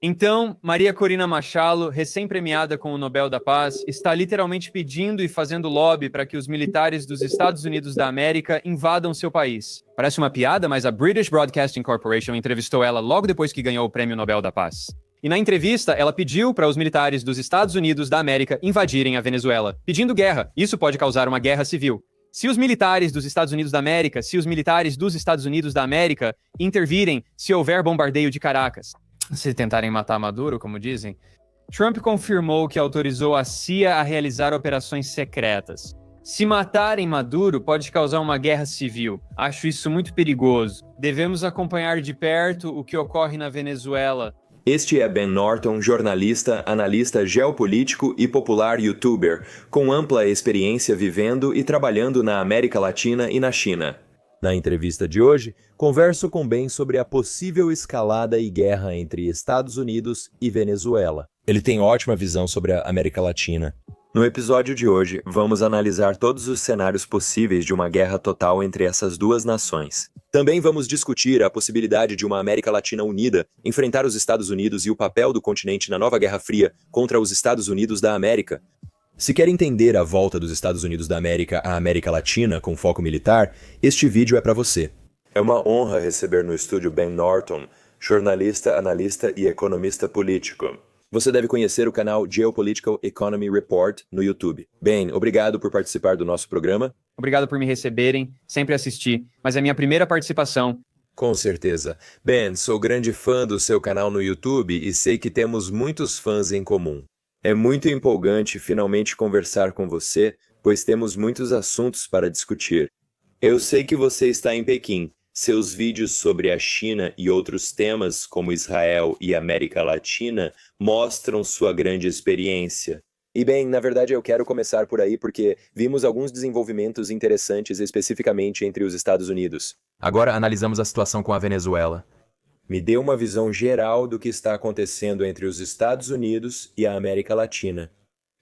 Então, Maria Corina Machado, recém-premiada com o Nobel da Paz, está literalmente pedindo e fazendo lobby para que os militares dos Estados Unidos da América invadam seu país. Parece uma piada, mas a British Broadcasting Corporation entrevistou ela logo depois que ganhou o Prêmio Nobel da Paz. E na entrevista, ela pediu para os militares dos Estados Unidos da América invadirem a Venezuela, pedindo guerra. Isso pode causar uma guerra civil. Se os militares dos Estados Unidos da América, intervirem se houver bombardeio de Caracas, se tentarem matar Maduro, como dizem, Trump confirmou que autorizou a CIA a realizar operações secretas. Se matarem Maduro, pode causar uma guerra civil. Acho isso muito perigoso. Devemos acompanhar de perto o que ocorre na Venezuela. Este é Ben Norton, jornalista, analista geopolítico e popular youtuber, com ampla experiência vivendo e trabalhando na América Latina e na China. Na entrevista de hoje, converso com Ben sobre a possível escalada e guerra entre Estados Unidos e Venezuela. Ele tem ótima visão sobre a América Latina. No episódio de hoje, vamos analisar todos os cenários possíveis de uma guerra total entre essas duas nações. Também vamos discutir a possibilidade de uma América Latina unida, enfrentar os Estados Unidos e o papel do continente na nova Guerra Fria contra os Estados Unidos da América. Se quer entender a volta dos Estados Unidos da América à América Latina com foco militar, este vídeo é para você. É uma honra receber no estúdio Ben Norton, jornalista, analista e economista político. Você deve conhecer o canal Geopolitical Economy Report no YouTube. Ben, obrigado por participar do nosso programa. Obrigado por me receberem, sempre assisti, mas é minha primeira participação. Com certeza. Ben, sou grande fã do seu canal no YouTube e sei que temos muitos fãs em comum. É muito empolgante finalmente conversar com você, pois temos muitos assuntos para discutir. Eu sei que você está em Pequim. Seus vídeos sobre a China e outros temas, como Israel e América Latina, mostram sua grande experiência. E bem, na verdade eu quero começar por aí porque vimos alguns desenvolvimentos interessantes especificamente entre os Estados Unidos. Agora analisamos a situação com a Venezuela. Me dê uma visão geral do que está acontecendo entre os Estados Unidos e a América Latina.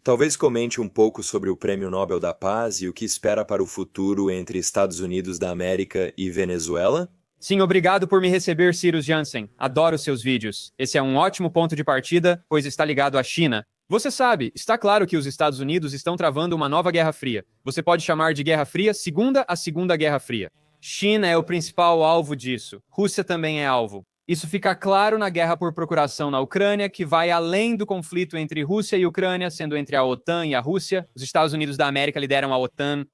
Talvez comente um pouco sobre o Prêmio Nobel da Paz e o que espera para o futuro entre Estados Unidos da América e Venezuela? Sim, obrigado por me receber, Cyrus Jansen. Adoro seus vídeos. Esse é um ótimo ponto de partida, pois está ligado à China. Você sabe, está claro que os Estados Unidos estão travando uma nova Guerra Fria. Você pode chamar de Guerra Fria a Segunda Guerra Fria. China é o principal alvo disso. Rússia também é alvo. Isso fica claro na guerra por procuração na Ucrânia, que vai além do conflito entre Rússia e Ucrânia, sendo entre a OTAN e a Rússia. Os Estados Unidos da América lideram a OTAN.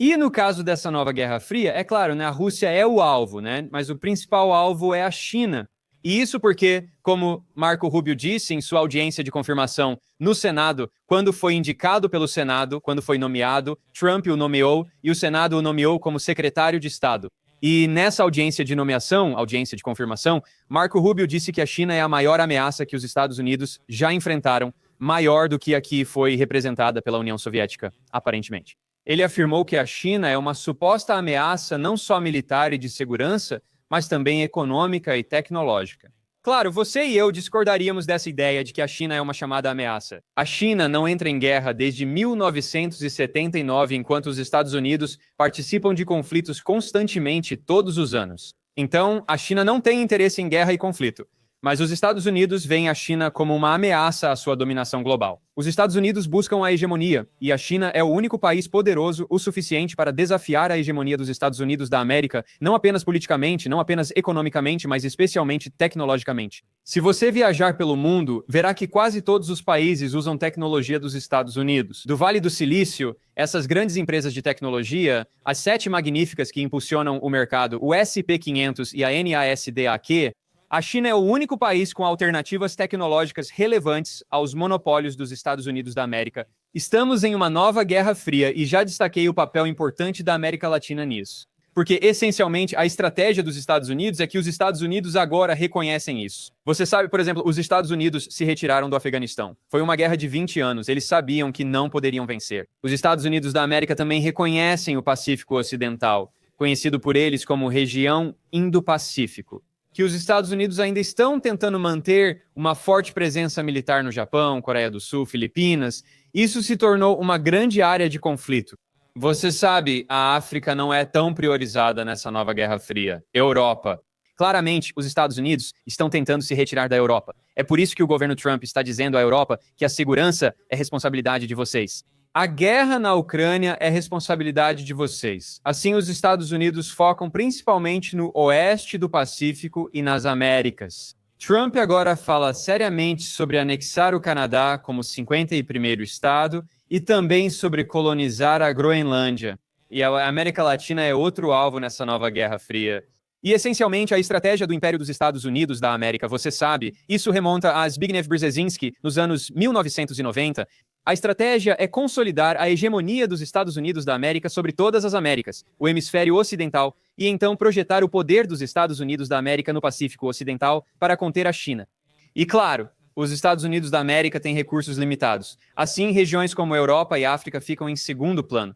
E no caso dessa nova Guerra Fria, é claro, né, a Rússia é o alvo, né, mas o principal alvo é a China. E isso porque, como Marco Rubio disse em sua audiência de confirmação no Senado, quando foi indicado pelo Senado, quando foi nomeado, Trump o nomeou e o Senado o nomeou como secretário de Estado. E nessa audiência de nomeação, audiência de confirmação, Marco Rubio disse que a China é a maior ameaça que os Estados Unidos já enfrentaram, maior do que a que foi representada pela União Soviética, aparentemente. Ele afirmou que a China é uma suposta ameaça não só militar e de segurança, mas também econômica e tecnológica. Claro, você e eu discordaríamos dessa ideia de que a China é uma chamada ameaça. A China não entra em guerra desde 1979, enquanto os Estados Unidos participam de conflitos constantemente todos os anos. Então, a China não tem interesse em guerra e conflito. Mas os Estados Unidos veem a China como uma ameaça à sua dominação global. Os Estados Unidos buscam a hegemonia, e a China é o único país poderoso o suficiente para desafiar a hegemonia dos Estados Unidos da América, não apenas politicamente, não apenas economicamente, mas especialmente tecnologicamente. Se você viajar pelo mundo, verá que quase todos os países usam tecnologia dos Estados Unidos. Do Vale do Silício, essas grandes empresas de tecnologia, as 7 magníficas que impulsionam o mercado, o SP500 e a NASDAQ, a China é o único país com alternativas tecnológicas relevantes aos monopólios dos Estados Unidos da América. Estamos em uma nova Guerra Fria e já destaquei o papel importante da América Latina nisso. Porque, essencialmente, a estratégia dos Estados Unidos é que os Estados Unidos agora reconhecem isso. Você sabe, por exemplo, os Estados Unidos se retiraram do Afeganistão. Foi uma guerra de 20 anos, eles sabiam que não poderiam vencer. Os Estados Unidos da América também reconhecem o Pacífico Ocidental, conhecido por eles como região Indo-Pacífico. Que os Estados Unidos ainda estão tentando manter uma forte presença militar no Japão, Coreia do Sul, Filipinas. Isso se tornou uma grande área de conflito. Você sabe, a África não é tão priorizada nessa nova Guerra Fria. Europa. Claramente, os Estados Unidos estão tentando se retirar da Europa. É por isso que o governo Trump está dizendo à Europa que a segurança é responsabilidade de vocês. A guerra na Ucrânia é responsabilidade de vocês. Assim, os Estados Unidos focam principalmente no oeste do Pacífico e nas Américas. Trump agora fala seriamente sobre anexar o Canadá como 51º estado e também sobre colonizar a Groenlândia. E a América Latina é outro alvo nessa nova Guerra Fria. E, essencialmente, a estratégia do Império dos Estados Unidos da América, você sabe, isso remonta a Zbigniew Brzezinski nos anos 1990. A estratégia é consolidar a hegemonia dos Estados Unidos da América sobre todas as Américas, o hemisfério ocidental, e então projetar o poder dos Estados Unidos da América no Pacífico Ocidental para conter a China. E, claro, os Estados Unidos da América têm recursos limitados. Assim, regiões como a Europa e a África ficam em segundo plano.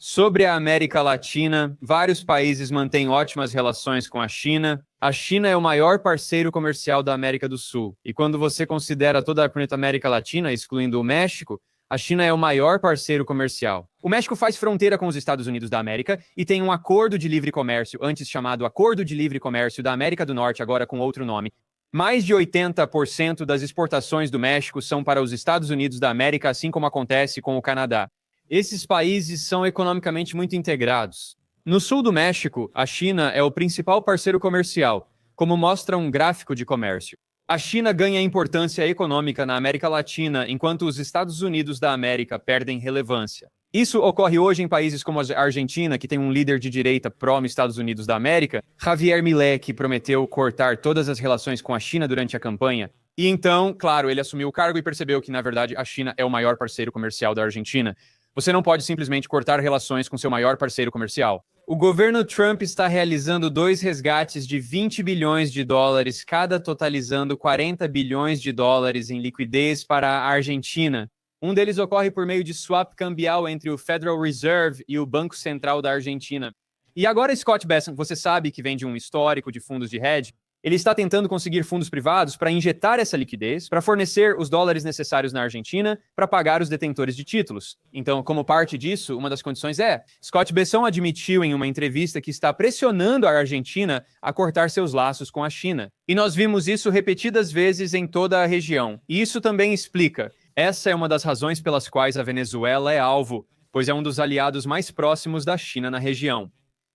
Sobre a América Latina, vários países mantêm ótimas relações com a China. A China é o maior parceiro comercial da América do Sul. E quando você considera toda a planeta América Latina, excluindo o México, a China é o maior parceiro comercial. O México faz fronteira com os Estados Unidos da América e tem um acordo de livre comércio, antes chamado Acordo de Livre Comércio da América do Norte, agora com outro nome. Mais de 80% das exportações do México são para os Estados Unidos da América, assim como acontece com o Canadá. Esses países são economicamente muito integrados. No sul do México, a China é o principal parceiro comercial, como mostra um gráfico de comércio. A China ganha importância econômica na América Latina, enquanto os Estados Unidos da América perdem relevância. Isso ocorre hoje em países como a Argentina, que tem um líder de direita pró-Estados Unidos da América, Javier Milei, que prometeu cortar todas as relações com a China durante a campanha. E então, claro, ele assumiu o cargo e percebeu que, na verdade, a China é o maior parceiro comercial da Argentina. Você não pode simplesmente cortar relações com seu maior parceiro comercial. O governo Trump está realizando 2 resgates de 20 bilhões de dólares, cada totalizando 40 bilhões de dólares em liquidez para a Argentina. Um deles ocorre por meio de swap cambial entre o Federal Reserve e o Banco Central da Argentina. E agora Scott Bessent, você sabe que vem de um histórico de fundos de hedge, ele está tentando conseguir fundos privados para injetar essa liquidez, para fornecer os dólares necessários na Argentina para pagar os detentores de títulos. Então, como parte disso, uma das condições é, Scott Bessent admitiu em uma entrevista que está pressionando a Argentina a cortar seus laços com a China. E nós vimos isso repetidas vezes em toda a região. E isso também explica. Essa é uma das razões pelas quais a Venezuela é alvo, pois é um dos aliados mais próximos da China na região.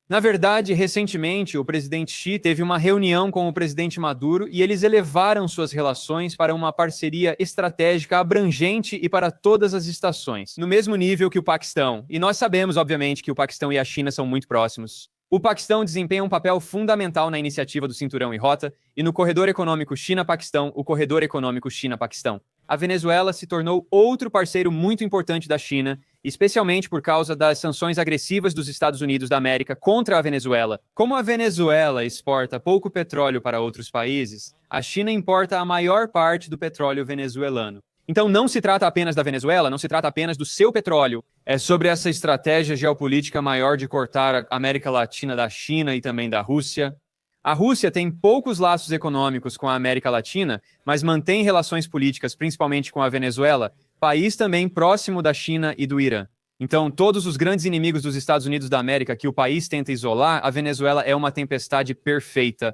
Na verdade, recentemente, o presidente Xi teve uma reunião com o presidente Maduro e eles elevaram suas relações para uma parceria estratégica abrangente e para todas as estações, no mesmo nível que o Paquistão. E nós sabemos, obviamente, que o Paquistão e a China são muito próximos. O Paquistão desempenha um papel fundamental na iniciativa do Cinturão e Rota e no corredor econômico China-Paquistão, o corredor econômico China-Paquistão. A Venezuela se tornou outro parceiro muito importante da China, especialmente por causa das sanções agressivas dos Estados Unidos da América contra a Venezuela. Como a Venezuela exporta pouco petróleo para outros países, a China importa a maior parte do petróleo venezuelano. Então não se trata apenas da Venezuela, não se trata apenas do seu petróleo. É sobre essa estratégia geopolítica maior de cortar a América Latina da China e também da Rússia. A Rússia tem poucos laços econômicos com a América Latina, mas mantém relações políticas, principalmente com a Venezuela, país também próximo da China e do Irã. Então, todos os grandes inimigos dos Estados Unidos da América que o país tenta isolar, a Venezuela é uma tempestade perfeita.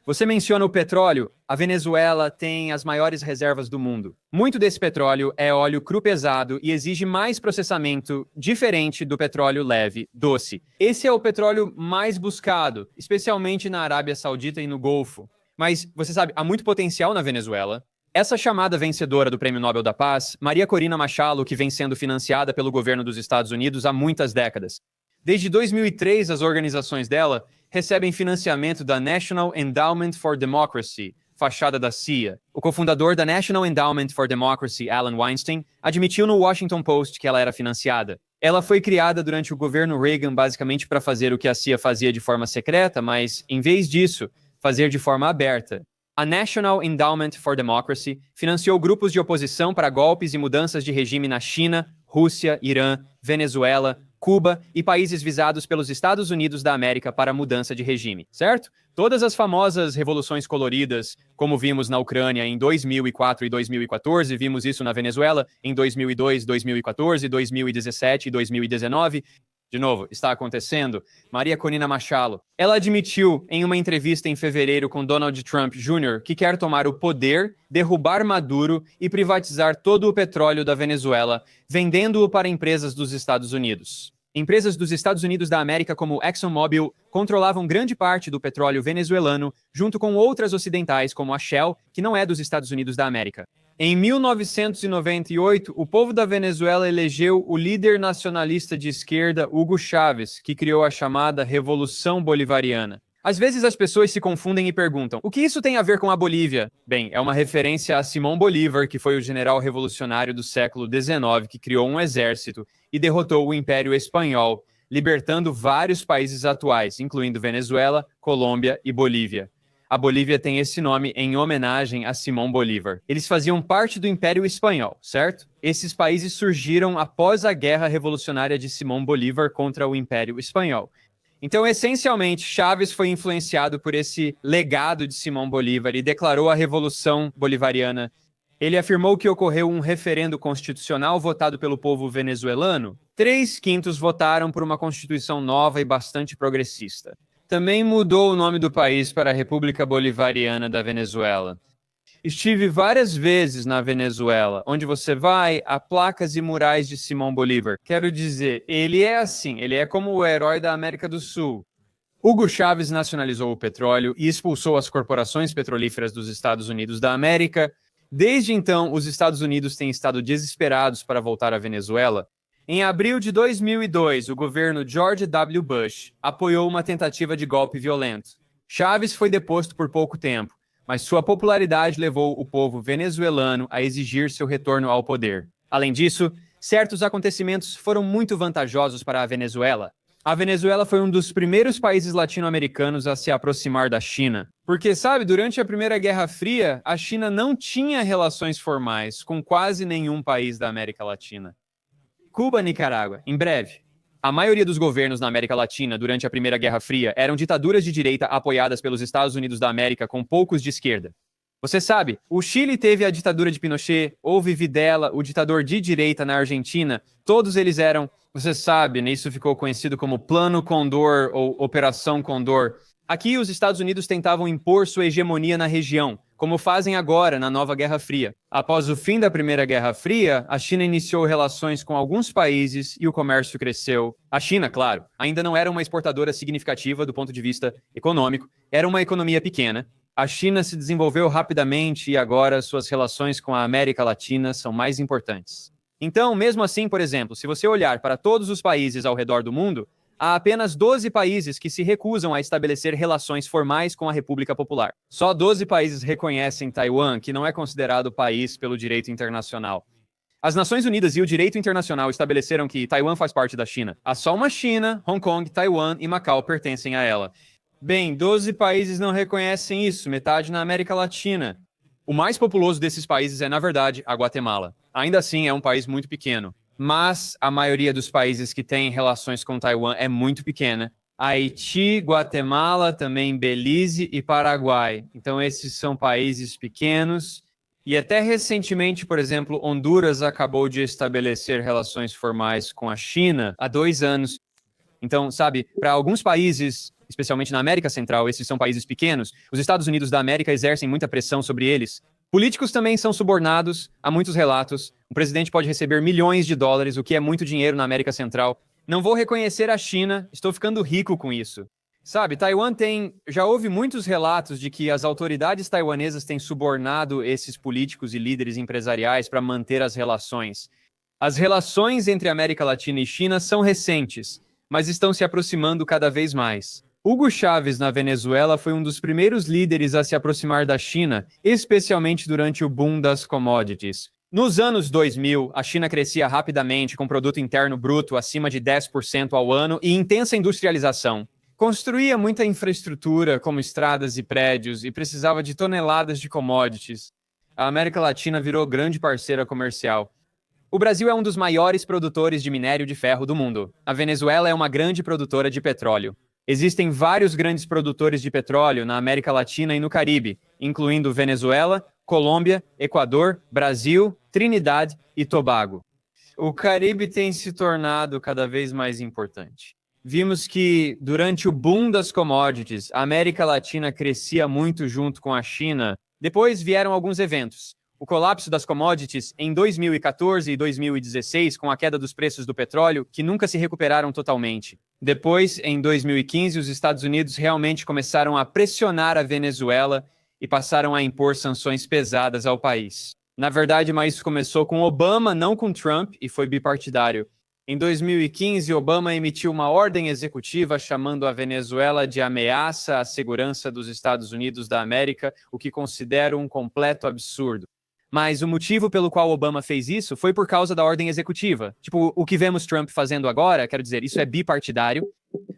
Você menciona o petróleo. A Venezuela tem as maiores reservas do mundo. Muito desse petróleo é óleo cru pesado e exige mais processamento, diferente do petróleo leve, doce. Esse é o petróleo mais buscado, especialmente na Arábia Saudita e no Golfo. Mas, você sabe, há muito potencial na Venezuela. Essa chamada vencedora do Prêmio Nobel da Paz, Maria Corina Machado, que vem sendo financiada pelo governo dos Estados Unidos há muitas décadas. Desde 2003, as organizações dela recebem financiamento da National Endowment for Democracy, fachada da CIA. O cofundador da National Endowment for Democracy, Alan Weinstein, admitiu no Washington Post que ela era financiada. Ela foi criada durante o governo Reagan basicamente para fazer o que a CIA fazia de forma secreta, mas, em vez disso, fazer de forma aberta. A National Endowment for Democracy financiou grupos de oposição para golpes e mudanças de regime na China, Rússia, Irã, Venezuela, Cuba e países visados pelos Estados Unidos da América para mudança de regime, certo? Todas as famosas revoluções coloridas, como vimos na Ucrânia em 2004 e 2014, vimos isso na Venezuela em 2002, 2014, 2017 e 2019. De novo, está acontecendo. Maria Corina Machado. Ela admitiu em uma entrevista em fevereiro com Donald Trump Jr. que quer tomar o poder, derrubar Maduro e privatizar todo o petróleo da Venezuela, vendendo-o para empresas dos Estados Unidos. Empresas dos Estados Unidos da América como ExxonMobil controlavam grande parte do petróleo venezuelano, junto com outras ocidentais como a Shell, que não é dos Estados Unidos da América. Em 1998, o povo da Venezuela elegeu o líder nacionalista de esquerda Hugo Chávez, que criou a chamada Revolução Bolivariana. Às vezes as pessoas se confundem e perguntam, o que isso tem a ver com a Bolívia? Bem, é uma referência a Simão Bolívar, que foi o general revolucionário do século XIX que criou um exército e derrotou o Império Espanhol, libertando vários países atuais, incluindo Venezuela, Colômbia e Bolívia. A Bolívia tem esse nome em homenagem a Simão Bolívar. Eles faziam parte do Império Espanhol, certo? Esses países surgiram após a Guerra Revolucionária de Simão Bolívar contra o Império Espanhol. Então, essencialmente, Chávez foi influenciado por esse legado de Simão Bolívar e declarou a Revolução Bolivariana. Ele afirmou que ocorreu um referendo constitucional votado pelo povo venezuelano. 3/5 votaram por uma constituição nova e bastante progressista. Também mudou o nome do país para a República Bolivariana da Venezuela. Estive várias vezes na Venezuela. Onde você vai, há placas e murais de Simão Bolívar. Quero dizer, ele é assim, ele é como o herói da América do Sul. Hugo Chávez nacionalizou o petróleo e expulsou as corporações petrolíferas dos Estados Unidos da América. Desde então, os Estados Unidos têm estado desesperados para voltar à Venezuela. Em abril de 2002, o governo George W. Bush apoiou uma tentativa de golpe violento. Chávez foi deposto por pouco tempo, mas sua popularidade levou o povo venezuelano a exigir seu retorno ao poder. Além disso, certos acontecimentos foram muito vantajosos para a Venezuela. A Venezuela foi um dos primeiros países latino-americanos a se aproximar da China. Porque, sabe, durante a Primeira Guerra Fria, a China não tinha relações formais com quase nenhum país da América Latina. Cuba e Nicarágua, em breve. A maioria dos governos na América Latina durante a Primeira Guerra Fria eram ditaduras de direita apoiadas pelos Estados Unidos da América com poucos de esquerda. Você sabe, o Chile teve a ditadura de Pinochet, houve Videla, o ditador de direita na Argentina, todos eles eram, você sabe, né, isso ficou conhecido como Plano Condor ou Operação Condor. Aqui os Estados Unidos tentavam impor sua hegemonia na região, como fazem agora na nova Guerra Fria. Após o fim da Primeira Guerra Fria, a China iniciou relações com alguns países e o comércio cresceu. A China, claro, ainda não era uma exportadora significativa do ponto de vista econômico, era uma economia pequena. A China se desenvolveu rapidamente e agora suas relações com a América Latina são mais importantes. Então, mesmo assim, por exemplo, se você olhar para todos os países ao redor do mundo, há apenas 12 países que se recusam a estabelecer relações formais com a República Popular. Só 12 países reconhecem Taiwan, que não é considerado país pelo direito internacional. As Nações Unidas e o direito internacional estabeleceram que Taiwan faz parte da China. Há só uma China, Hong Kong, Taiwan e Macau pertencem a ela. Bem, 12 países não reconhecem isso, metade na América Latina. O mais populoso desses países é, na verdade, a Guatemala. Ainda assim, é um país muito pequeno. Mas a maioria dos países que têm relações com Taiwan é muito pequena. Haiti, Guatemala, também Belize e Paraguai. Então esses são países pequenos. E até recentemente, por exemplo, Honduras acabou de estabelecer relações formais com a China há 2 anos. Então, sabe, para alguns países, especialmente na América Central, esses são países pequenos, os Estados Unidos da América exercem muita pressão sobre eles. Políticos também são subornados, há muitos relatos. O presidente pode receber milhões de dólares, o que é muito dinheiro na América Central. Não vou reconhecer a China, estou ficando rico com isso. Sabe, Taiwan já houve muitos relatos de que as autoridades taiwanesas têm subornado esses políticos e líderes empresariais para manter as relações. As relações entre América Latina e China são recentes, mas estão se aproximando cada vez mais. Hugo Chávez, na Venezuela, foi um dos primeiros líderes a se aproximar da China, especialmente durante o boom das commodities. Nos anos 2000, a China crescia rapidamente, com produto interno bruto acima de 10% ao ano e intensa industrialização. Construía muita infraestrutura, como estradas e prédios, e precisava de toneladas de commodities. A América Latina virou grande parceira comercial. O Brasil é um dos maiores produtores de minério de ferro do mundo. A Venezuela é uma grande produtora de petróleo. Existem vários grandes produtores de petróleo na América Latina e no Caribe, incluindo Venezuela, Colômbia, Equador, Brasil, Trinidad e Tobago. O Caribe tem se tornado cada vez mais importante. Vimos que, durante o boom das commodities, a América Latina crescia muito junto com a China. Depois vieram alguns eventos. O colapso das commodities em 2014 e 2016, com a queda dos preços do petróleo, que nunca se recuperaram totalmente. Depois, em 2015, os Estados Unidos realmente começaram a pressionar a Venezuela e passaram a impor sanções pesadas ao país. Na verdade, mas isso começou com Obama, não com Trump, e foi bipartidário. Em 2015, Obama emitiu uma ordem executiva chamando a Venezuela de ameaça à segurança dos Estados Unidos da América, o que considero um completo absurdo. Mas o motivo pelo qual Obama fez isso foi por causa da ordem executiva. Tipo, o que vemos Trump fazendo agora, quero dizer, isso é bipartidário.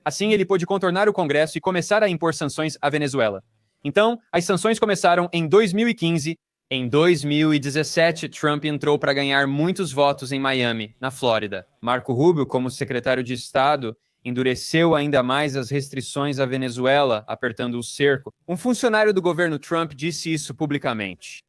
Assim, ele pôde contornar o Congresso e começar a impor sanções à Venezuela. Então, as sanções começaram em 2015. Em 2017, Trump entrou para ganhar muitos votos em Miami, na Flórida. Marco Rubio, como secretário de Estado, endureceu ainda mais as restrições à Venezuela, apertando o cerco. Um funcionário do governo Trump disse isso publicamente.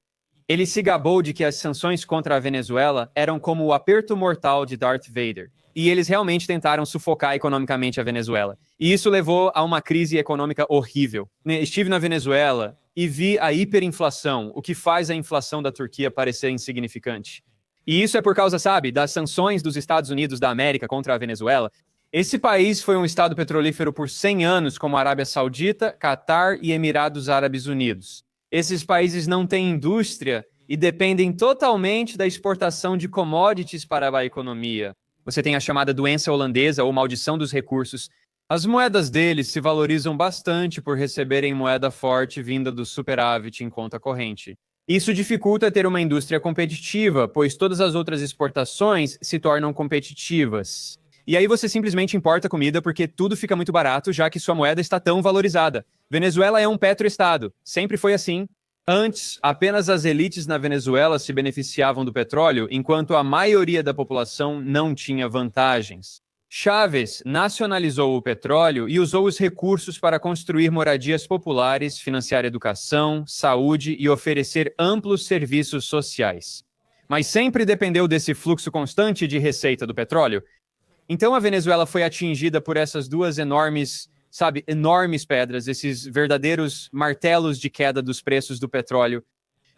Ele se gabou de que as sanções contra a Venezuela eram como o aperto mortal de Darth Vader. E eles realmente tentaram sufocar economicamente a Venezuela. E isso levou a uma crise econômica horrível. Estive na Venezuela e vi a hiperinflação, o que faz a inflação da Turquia parecer insignificante. E isso é por causa, sabe, das sanções dos Estados Unidos da América contra a Venezuela. Esse país foi um estado petrolífero por 100 anos, como a Arábia Saudita, Catar e Emirados Árabes Unidos. Esses países não têm indústria e dependem totalmente da exportação de commodities para a economia. Você tem a chamada doença holandesa ou maldição dos recursos. As moedas deles se valorizam bastante por receberem moeda forte vinda do superávit em conta corrente. Isso dificulta ter uma indústria competitiva, pois todas as outras exportações se tornam competitivas. E aí você simplesmente importa comida porque tudo fica muito barato, já que sua moeda está tão valorizada. Venezuela é um petroestado. Sempre foi assim. Antes, apenas as elites na Venezuela se beneficiavam do petróleo, enquanto a maioria da população não tinha vantagens. Chávez nacionalizou o petróleo e usou os recursos para construir moradias populares, financiar educação, saúde e oferecer amplos serviços sociais. Mas sempre dependeu desse fluxo constante de receita do petróleo. Então a Venezuela foi atingida por essas duas enormes pedras, esses verdadeiros martelos de queda dos preços do petróleo.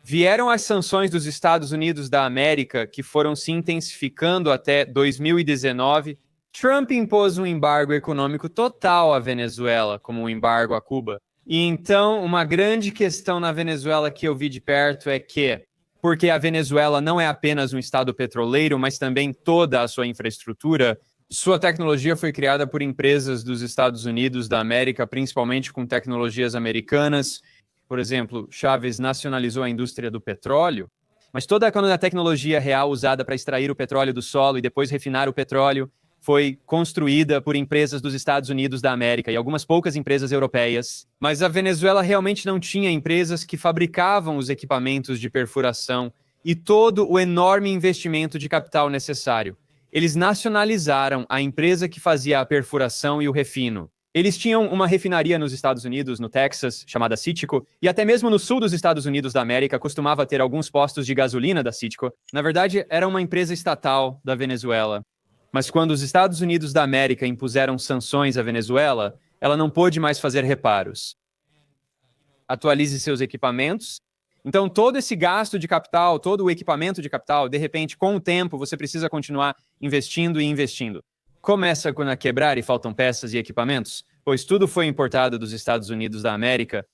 Vieram as sanções dos Estados Unidos da América, que foram se intensificando até 2019. Trump impôs um embargo econômico total à Venezuela, como um embargo a Cuba. E então, uma grande questão na Venezuela que eu vi de perto é que, porque a Venezuela não é apenas um estado petroleiro, mas também toda a sua infraestrutura, sua tecnologia foi criada por empresas dos Estados Unidos da América, principalmente com tecnologias americanas. Por exemplo, Chávez nacionalizou a indústria do petróleo, mas toda a tecnologia real usada para extrair o petróleo do solo e depois refinar o petróleo foi construída por empresas dos Estados Unidos da América e algumas poucas empresas europeias. Mas a Venezuela realmente não tinha empresas que fabricavam os equipamentos de perfuração e todo o enorme investimento de capital necessário. Eles nacionalizaram a empresa que fazia a perfuração e o refino. Eles tinham uma refinaria nos Estados Unidos, no Texas, chamada Citgo, e até mesmo no sul dos Estados Unidos da América costumava ter alguns postos de gasolina da Citgo. Na verdade, era uma empresa estatal da Venezuela. Mas quando os Estados Unidos da América impuseram sanções à Venezuela, ela não pôde mais fazer reparos. Atualize seus equipamentos. Então, todo esse gasto de capital, todo o equipamento de capital, de repente, com o tempo, você precisa continuar investindo e investindo. Começa quando a quebrar e faltam peças e equipamentos, pois tudo foi importado dos Estados Unidos da América.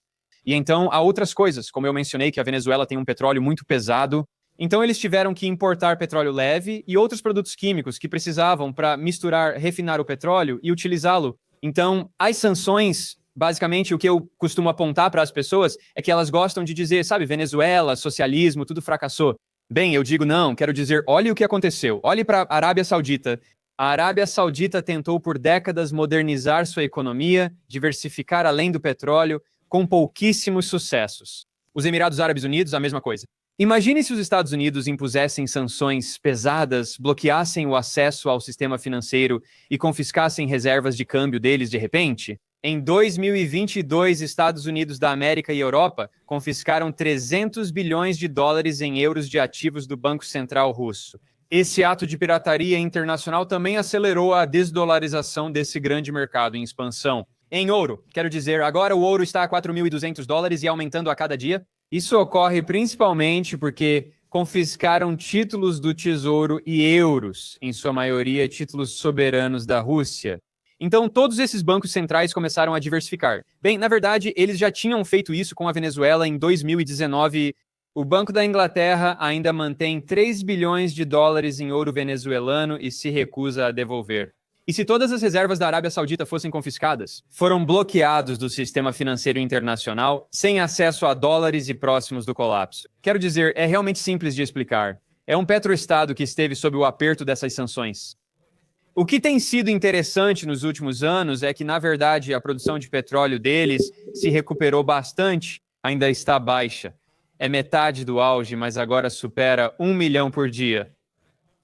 E então, há outras coisas, como eu mencionei que a Venezuela tem um petróleo muito pesado. Então, eles tiveram que importar petróleo leve e outros produtos químicos que precisavam para misturar, refinar o petróleo e utilizá-lo. Então, as sanções... Basicamente, o que eu costumo apontar para as pessoas é que elas gostam de dizer, sabe, Venezuela, socialismo, tudo fracassou. Bem, eu digo não, quero dizer, olhe o que aconteceu. Olhe para a Arábia Saudita. A Arábia Saudita tentou por décadas modernizar sua economia, diversificar além do petróleo, com pouquíssimos sucessos. Os Emirados Árabes Unidos, a mesma coisa. Imagine se os Estados Unidos impusessem sanções pesadas, bloqueassem o acesso ao sistema financeiro e confiscassem reservas de câmbio deles de repente. Em 2022, Estados Unidos da América e Europa confiscaram 300 bilhões de dólares em euros de ativos do Banco Central russo. Esse ato de pirataria internacional também acelerou a desdolarização desse grande mercado em expansão. Em ouro, quero dizer, agora o ouro está a $4.200 e aumentando a cada dia. Isso ocorre principalmente porque confiscaram títulos do Tesouro e euros, em sua maioria títulos soberanos da Rússia. Então, todos esses bancos centrais começaram a diversificar. Bem, na verdade, eles já tinham feito isso com a Venezuela em 2019. O Banco da Inglaterra ainda mantém $3 bilhões em ouro venezuelano e se recusa a devolver. E se todas as reservas da Arábia Saudita fossem confiscadas, foram bloqueados do sistema financeiro internacional, sem acesso a dólares e próximos do colapso. Quero dizer, é realmente simples de explicar. É um petroestado que esteve sob o aperto dessas sanções. O que tem sido interessante nos últimos anos é que, na verdade, a produção de petróleo deles se recuperou bastante, ainda está baixa. É metade do auge, mas agora supera 1 milhão por dia.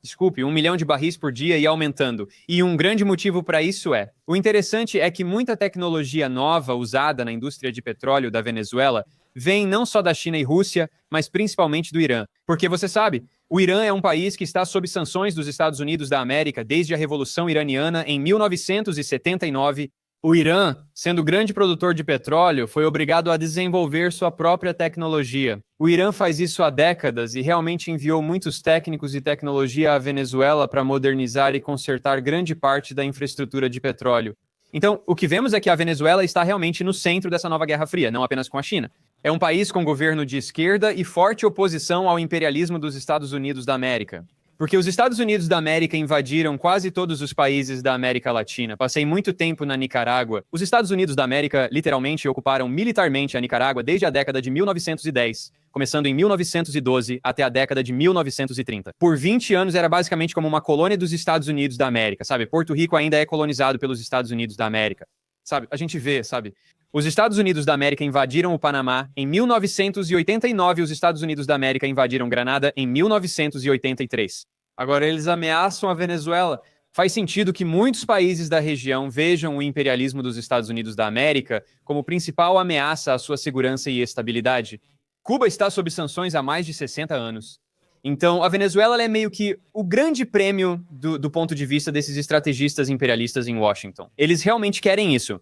Desculpe, 1 milhão de barris por dia e aumentando. E um grande motivo para isso é... O interessante é que muita tecnologia nova usada na indústria de petróleo da Venezuela vem não só da China e Rússia, mas principalmente do Irã. Porque você sabe, o Irã é um país que está sob sanções dos Estados Unidos da América desde a Revolução Iraniana em 1979. O Irã, sendo grande produtor de petróleo, foi obrigado a desenvolver sua própria tecnologia. O Irã faz isso há décadas e realmente enviou muitos técnicos e tecnologia à Venezuela para modernizar e consertar grande parte da infraestrutura de petróleo. Então, o que vemos é que a Venezuela está realmente no centro dessa nova Guerra Fria, não apenas com a China. É um país com governo de esquerda e forte oposição ao imperialismo dos Estados Unidos da América. Porque os Estados Unidos da América invadiram quase todos os países da América Latina. Passei muito tempo na Nicarágua. Os Estados Unidos da América literalmente ocuparam militarmente a Nicarágua desde a década de 1910, começando em 1912 até a década de 1930. Por 20 anos era basicamente como uma colônia dos Estados Unidos da América, sabe? Porto Rico ainda é colonizado pelos Estados Unidos da América. Sabe? A gente vê, sabe? Os Estados Unidos da América invadiram o Panamá em 1989 e os Estados Unidos da América invadiram Granada em 1983. Agora eles ameaçam a Venezuela. Faz sentido que muitos países da região vejam o imperialismo dos Estados Unidos da América como principal ameaça à sua segurança e estabilidade. Cuba está sob sanções há mais de 60 anos. Então, a Venezuela é meio que o grande prêmio do ponto de vista desses estrategistas imperialistas em Washington. Eles realmente querem isso.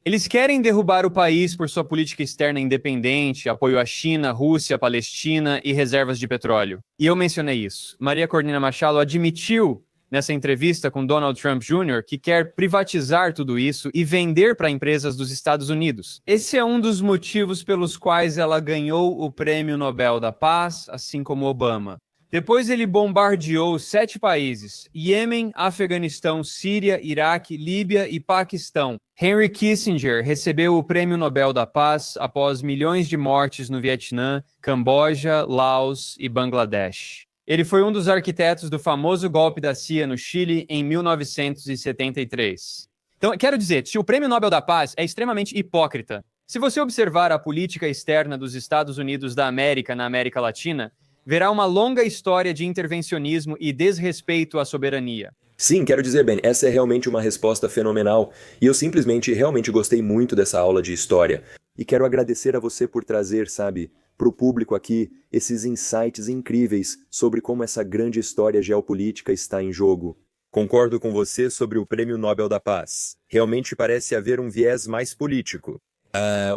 Eles querem derrubar o país por sua política externa independente, apoio à China, Rússia, Palestina e reservas de petróleo. E eu mencionei isso. Maria Corina Machado admitiu nessa entrevista com Donald Trump Jr. que quer privatizar tudo isso e vender para empresas dos Estados Unidos. Esse é um dos motivos pelos quais ela ganhou o Prêmio Nobel da Paz, assim como Obama. Depois ele bombardeou 7 países: Iêmen, Afeganistão, Síria, Iraque, Líbia e Paquistão. Henry Kissinger recebeu o Prêmio Nobel da Paz após milhões de mortes no Vietnã, Camboja, Laos e Bangladesh. Ele foi um dos arquitetos do famoso golpe da CIA no Chile em 1973. Então, quero dizer, se o Prêmio Nobel da Paz é extremamente hipócrita, se você observar a política externa dos Estados Unidos da América na América Latina, verá uma longa história de intervencionismo e desrespeito à soberania. Sim, quero dizer, Ben, essa é realmente uma resposta fenomenal. E eu simplesmente realmente gostei muito dessa aula de história. E quero agradecer a você por trazer, sabe, para o público aqui, esses insights incríveis sobre como essa grande história geopolítica está em jogo. Concordo com você sobre o Prêmio Nobel da Paz. Realmente parece haver um viés mais político.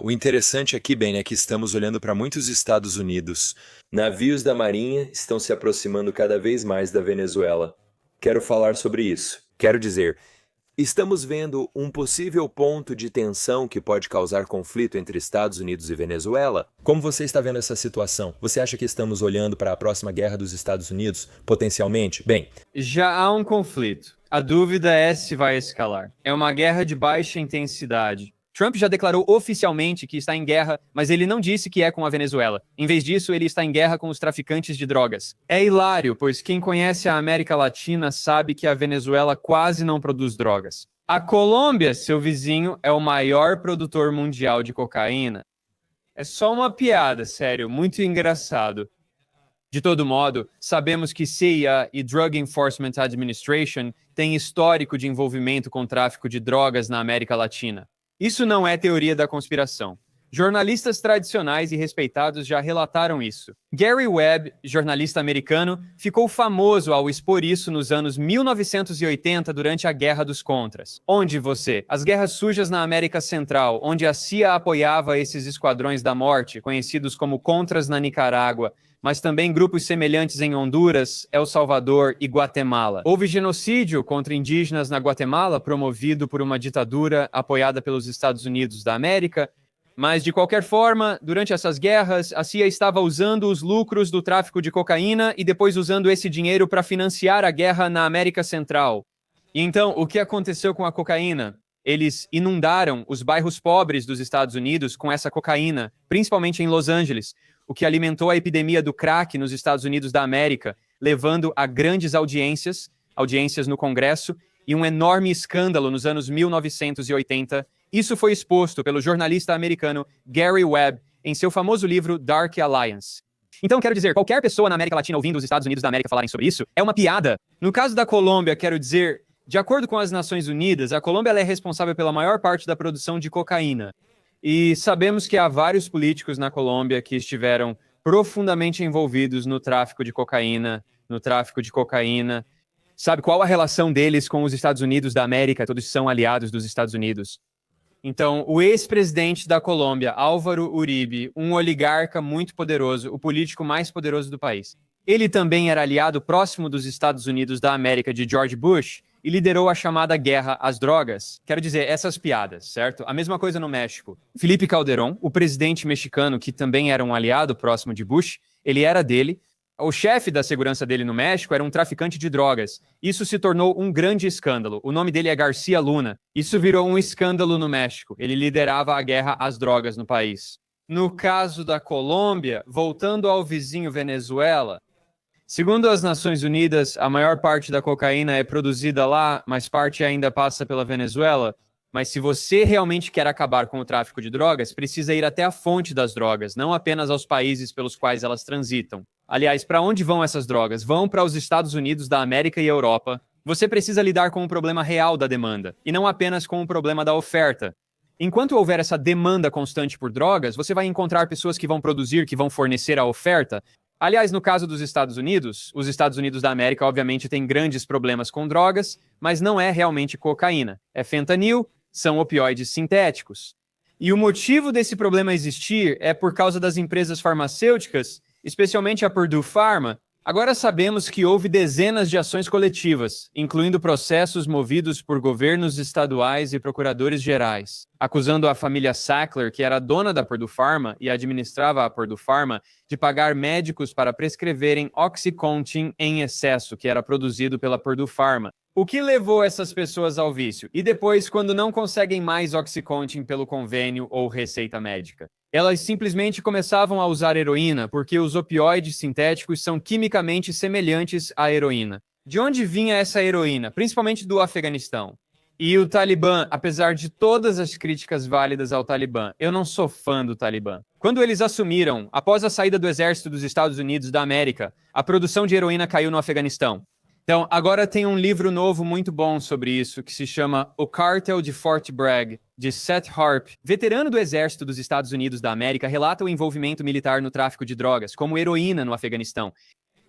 O interessante aqui, Ben, é que estamos olhando para muitos Estados Unidos. Navios da Marinha estão se aproximando cada vez mais da Venezuela. Quero falar sobre isso. Quero dizer, estamos vendo um possível ponto de tensão que pode causar conflito entre Estados Unidos e Venezuela. Como você está vendo essa situação? Você acha que estamos olhando para a próxima guerra dos Estados Unidos, potencialmente? Bem, já há um conflito. A dúvida é se vai escalar. É uma guerra de baixa intensidade. Trump já declarou oficialmente que está em guerra, mas ele não disse que é com a Venezuela. Em vez disso, ele está em guerra com os traficantes de drogas. É hilário, pois quem conhece a América Latina sabe que a Venezuela quase não produz drogas. A Colômbia, seu vizinho, é o maior produtor mundial de cocaína. É só uma piada, sério, muito engraçado. De todo modo, sabemos que CIA e Drug Enforcement Administration têm histórico de envolvimento com tráfico de drogas na América Latina. Isso não é teoria da conspiração. Jornalistas tradicionais e respeitados já relataram isso. Gary Webb, jornalista americano, ficou famoso ao expor isso nos anos 1980 durante a Guerra dos Contras. Onde você? As guerras sujas na América Central, onde a CIA apoiava esses esquadrões da morte, conhecidos como Contras na Nicarágua, mas também grupos semelhantes em Honduras, El Salvador e Guatemala. Houve genocídio contra indígenas na Guatemala, promovido por uma ditadura apoiada pelos Estados Unidos da América. Mas, de qualquer forma, durante essas guerras, a CIA estava usando os lucros do tráfico de cocaína e depois usando esse dinheiro para financiar a guerra na América Central. E então, o que aconteceu com a cocaína? Eles inundaram os bairros pobres dos Estados Unidos com essa cocaína, principalmente em Los Angeles, o que alimentou a epidemia do crack nos Estados Unidos da América, levando a grandes audiências no Congresso, e um enorme escândalo nos anos 1980. Isso foi exposto pelo jornalista americano Gary Webb em seu famoso livro Dark Alliance. Então, quero dizer, qualquer pessoa na América Latina ouvindo os Estados Unidos da América falarem sobre isso é uma piada. No caso da Colômbia, quero dizer, de acordo com as Nações Unidas, a Colômbia é responsável pela maior parte da produção de cocaína. E sabemos que há vários políticos na Colômbia que estiveram profundamente envolvidos no tráfico de cocaína, Sabe qual a relação deles com os Estados Unidos da América? Todos são aliados dos Estados Unidos. Então, o ex-presidente da Colômbia, Álvaro Uribe, um oligarca muito poderoso, o político mais poderoso do país. Ele também era aliado próximo dos Estados Unidos da América de George Bush e liderou a chamada guerra às drogas. Quero dizer, essas piadas, certo? A mesma coisa no México. Felipe Calderón, o presidente mexicano, que também era um aliado próximo de Bush, ele era dele. O chefe da segurança dele no México era um traficante de drogas. Isso se tornou um grande escândalo. O nome dele é Garcia Luna. Isso virou um escândalo no México. Ele liderava a guerra às drogas no país. No caso da Colômbia, voltando ao vizinho Venezuela, segundo as Nações Unidas, a maior parte da cocaína é produzida lá, mas parte ainda passa pela Venezuela. Mas se você realmente quer acabar com o tráfico de drogas, precisa ir até a fonte das drogas, não apenas aos países pelos quais elas transitam. Aliás, para onde vão essas drogas? Vão para os Estados Unidos da América e Europa. Você precisa lidar com o problema real da demanda, e não apenas com o problema da oferta. Enquanto houver essa demanda constante por drogas, você vai encontrar pessoas que vão produzir, que vão fornecer a oferta. Aliás, no caso dos Estados Unidos, os Estados Unidos da América, obviamente, têm grandes problemas com drogas, mas não é realmente cocaína. É fentanil, são opioides sintéticos. E o motivo desse problema existir é por causa das empresas farmacêuticas, especialmente a Purdue Pharma. Agora sabemos que houve dezenas de ações coletivas, incluindo processos movidos por governos estaduais e procuradores gerais, acusando a família Sackler, que era dona da Purdue Pharma e administrava a Purdue Pharma, de pagar médicos para prescreverem OxyContin em excesso, que era produzido pela Purdue Pharma. O que levou essas pessoas ao vício? E depois, quando não conseguem mais OxyContin pelo convênio ou receita médica? Elas simplesmente começavam a usar heroína, porque os opioides sintéticos são quimicamente semelhantes à heroína. De onde vinha essa heroína? Principalmente do Afeganistão. E o Talibã, apesar de todas as críticas válidas ao Talibã, eu não sou fã do Talibã. Quando eles assumiram, após a saída do exército dos Estados Unidos da América, a produção de heroína caiu no Afeganistão. Então, agora tem um livro novo muito bom sobre isso, que se chama O Cártel de Fort Bragg, de Seth Harp. Veterano do Exército dos Estados Unidos da América, relata o envolvimento militar no tráfico de drogas, como heroína no Afeganistão.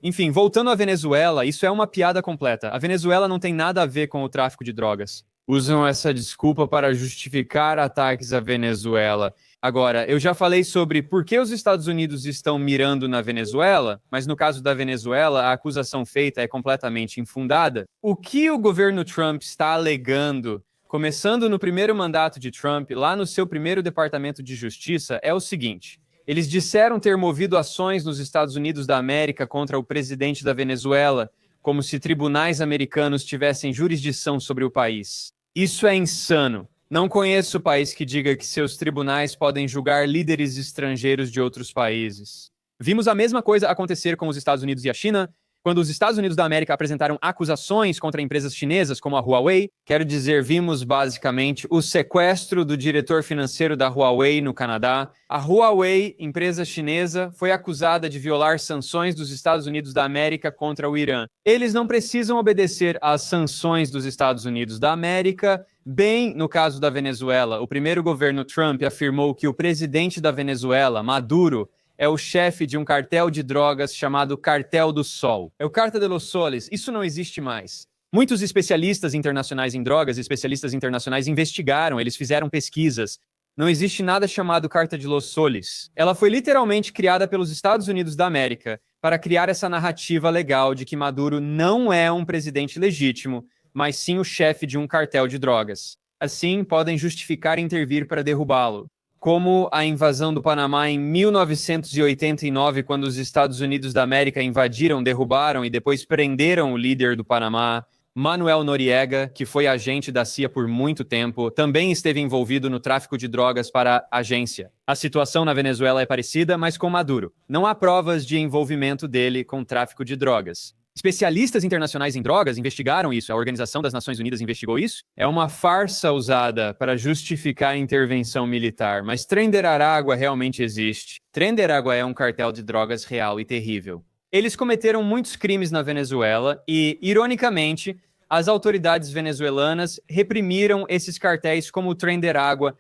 Enfim, voltando à Venezuela, isso é uma piada completa. A Venezuela não tem nada a ver com o tráfico de drogas. Usam essa desculpa para justificar ataques à Venezuela. Agora, eu já falei sobre por que os Estados Unidos estão mirando na Venezuela, mas no caso da Venezuela, a acusação feita é completamente infundada. O que o governo Trump está alegando, começando no primeiro mandato de Trump, lá no seu primeiro Departamento de Justiça, é o seguinte: eles disseram ter movido ações nos Estados Unidos da América contra o presidente da Venezuela, como se tribunais americanos tivessem jurisdição sobre o país. Isso é insano. Não conheço país que diga que seus tribunais podem julgar líderes estrangeiros de outros países. Vimos a mesma coisa acontecer com os Estados Unidos e a China, quando os Estados Unidos da América apresentaram acusações contra empresas chinesas como a Huawei. Quero dizer, vimos basicamente o sequestro do diretor financeiro da Huawei no Canadá. A Huawei, empresa chinesa, foi acusada de violar sanções dos Estados Unidos da América contra o Irã. Eles não precisam obedecer às sanções dos Estados Unidos da América, Bem, no caso da Venezuela, o primeiro governo Trump afirmou que o presidente da Venezuela, Maduro, é o chefe de um cartel de drogas chamado Cartel do Sol. É o Carta de los Soles. Isso não existe mais. Muitos especialistas internacionais em drogas, especialistas internacionais investigaram, eles fizeram pesquisas. Não existe nada chamado Carta de los Soles. Ela foi literalmente criada pelos Estados Unidos da América para criar essa narrativa legal de que Maduro não é um presidente legítimo, mas sim o chefe de um cartel de drogas. Assim, podem justificar intervir para derrubá-lo. Como a invasão do Panamá em 1989, quando os Estados Unidos da América invadiram, derrubaram e depois prenderam o líder do Panamá, Manuel Noriega, que foi agente da CIA por muito tempo, também esteve envolvido no tráfico de drogas para a agência. A situação na Venezuela é parecida, mas com Maduro. Não há provas de envolvimento dele com tráfico de drogas. Especialistas internacionais em drogas investigaram isso, a Organização das Nações Unidas investigou isso. É uma farsa usada para justificar a intervenção militar, mas Tren de Aragua realmente existe. Tren de Aragua é um cartel de drogas real e terrível. Eles cometeram muitos crimes na Venezuela e, ironicamente, as autoridades venezuelanas reprimiram esses cartéis como o Tren de Aragua.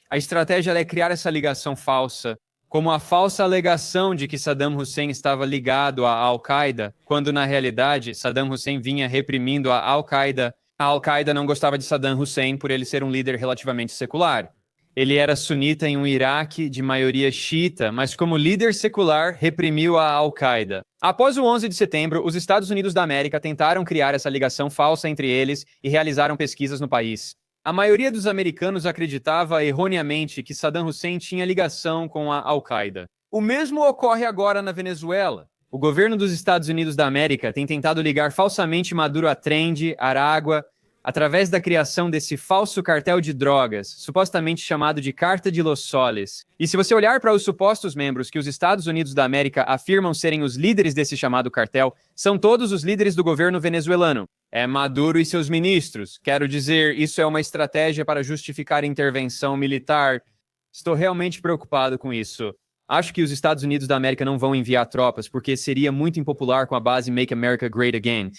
A estratégia é criar essa ligação falsa, como a falsa alegação de que Saddam Hussein estava ligado à Al-Qaeda, quando na realidade Saddam Hussein vinha reprimindo a Al-Qaeda. A Al-Qaeda não gostava de Saddam Hussein por ele ser um líder relativamente secular. Ele era sunita em um Iraque de maioria xiita, mas como líder secular reprimiu a Al-Qaeda. Após o 11 de setembro, os Estados Unidos da América tentaram criar essa ligação falsa entre eles e realizaram pesquisas no país. A maioria dos americanos acreditava erroneamente que Saddam Hussein tinha ligação com a Al-Qaeda. O mesmo ocorre agora na Venezuela. O governo dos Estados Unidos da América tem tentado ligar falsamente Maduro a Tren de Aragua através da criação desse falso cartel de drogas, supostamente chamado de Carta de los Soles. E se você olhar para os supostos membros que os Estados Unidos da América afirmam serem os líderes desse chamado cartel, são todos os líderes do governo venezuelano. É Maduro e seus ministros. Quero dizer, isso é uma estratégia para justificar intervenção militar. Estou realmente preocupado com isso. Acho que os Estados Unidos da América não vão enviar tropas, porque seria muito impopular com a base Make America Great Again.